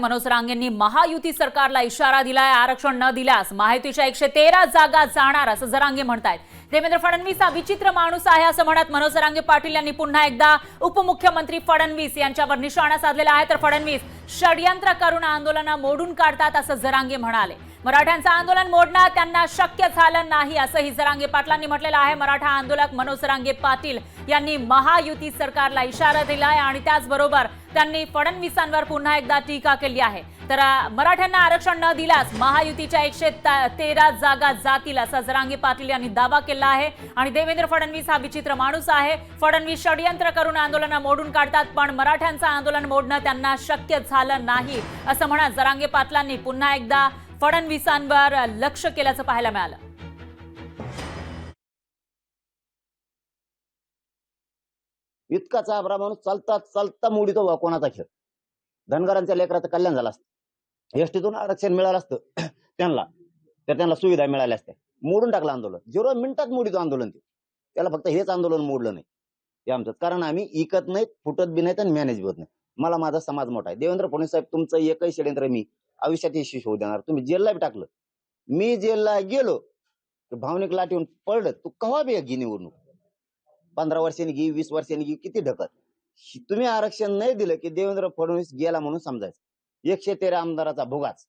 मनोज रांगेंनी महायुती सरकारला इशारा दिलाय। आरक्षण न दिल्यास महायुतीच्या 113 जागा जाणार असं जरांगे म्हणतायत। देवेंद्र फडणवीस हा विचित्र माणूस आहे असं म्हणत मनोज रांगे पाटील यांनी पुन्हा एकदा उपमुख्यमंत्री फडणवीस यांच्यावर निशाणा साधलेला आहे। तर फडणवीस षड्यंत्र करून आंदोलन मोडून काढतात असं जरांगे म्हणाले। मराठ्यांचं आंदोलन मोडणं त्यांना शक्य झालं नाही असंही जरांगे पाटलांनी म्हटलेलं आहे। मराठा आंदोलक मनोज रांगे पाटील यांनी महायुती सरकारला इशारा दिलाय आणि त्याचबरोबर त्यांनी फडणवीसांवर पुन्हा एकदा टीका केली आहे। तर मराठ्यांना आरक्षण न दिल्यास महायुतीच्या 113 जागा जातील असा जरांगे पाटील यांनी दावा केला आहे। आणि देवेंद्र फडणवीस हा विचित्र माणूस आहे। फडणवीस षड्यंत्र करून आंदोलन मोडून काढतात, पण मराठ्यांचं आंदोलन मोडणं त्यांना शक्य झालं नाही असं म्हणत जरांगे पाटलांनी पुन्हा एकदा फडणवीसांवर लक्ष केल्याचं पाहायला मिळालं। इतका चाभरा माणूस चालता चालता मोडीतो कोणाचा खेळ। धनगरांच्या लेकराचं कल्याण झालं असतं, एसटीतून आरक्षण मिळालं असतं त्यांना सुविधा मिळाल्या असत्या। मोडून टाकलं आंदोलन, 0 मिनिटात मोडीतो आंदोलन। त्याला फक्त हेच आंदोलन मोडलं नाही हे आमचं, कारण आम्ही इकत नाहीत, फुटत बी नाहीत आणि मॅनेज होत नाही। मला माझा समाज मोठा आहे। देवेंद्र फडणवीस साहेब, तुमचं एकही षड्यंत्र मी आयुष्यात यशस्वी होऊ देणार। तुम्ही जेलला बी टाकलं, मी जेलला गेलो भावनिक लाट येऊन पडलं, तू कवा बी घे निवडणूक, 15 वर्षांनी घे, 20 वर्षांनी घे, किती ढकल। तुम्ही आरक्षण नाही दिलं की देवेंद्र फडणवीस गेला म्हणून समजायचं। 113 आमदाराचा भोगाच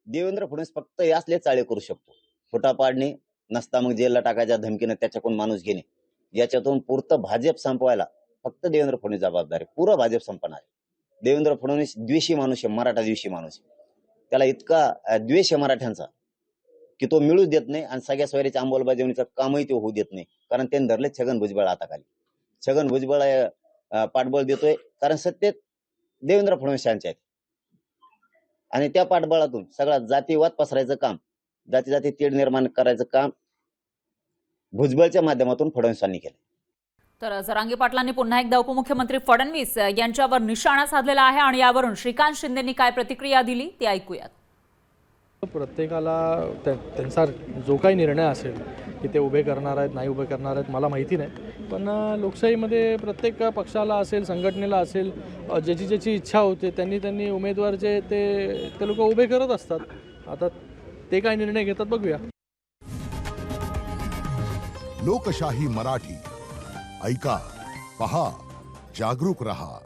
देवेंद्र फडणवीस फक्त असले चाळे करू शकतो। फुटा पाडणे नसता मग जेलला टाकायच्या धमकीने त्याच्याकडून माणूस घेणे, याच्यातून पुरतं भाजप संपवायला फक्त देवेंद्र फडणवीस जबाबदार आहे। पुरं भाजप संपणार आहे। देवेंद्र फडणवीस द्वेषी माणूस आहे, मराठा द्वेषी माणूस आहे। त्याला इतका द्वेष आहे मराठ्यांचा की तो मिळूच देत नाही आणि सगळ्या सोयरीच्या अंमलबजावणीचं कामही ते होऊ देत नाही, कारण त्यांनी धरले छगन भुजबळ हाताखाली। छगन भुजबळ पाठबळ देतोय कारण सत्तेत देवेंद्र फडणवीस यांचे आहेत आणि त्या पाठबळातून सगळा जातीवाद पसरायचं काम, जाती जाती तेढ निर्माण करायचं काम भुजबळच्या माध्यमातून फडणवीसांनी केलं। तर जरांगे पाटलांनी पुन्हा एकदा उपमुख्यमंत्री फडणवीस यांच्यावर निशाणा साधलेला आहे आणि यावरून श्रीकांत शिंदेंनी काय प्रतिक्रिया दिली ते ऐकूयात। प्रत्येकाला त्यांचा जो काही निर्णय असेल की ते उभे करणार आहेत नाही उभे करणार आहेत मला माहिती नाही, पण लोकशाहीमध्ये प्रत्येक पक्षाला असेल, संघटनेला असेल, ज्याची ज्याची इच्छा होते त्यांनी उमेदवार जे ते लोक उभे करत असतात। आता ते काय निर्णय घेतात बघूया। लोकशाही मराठी ऐका, पहा, जागरूक रहा।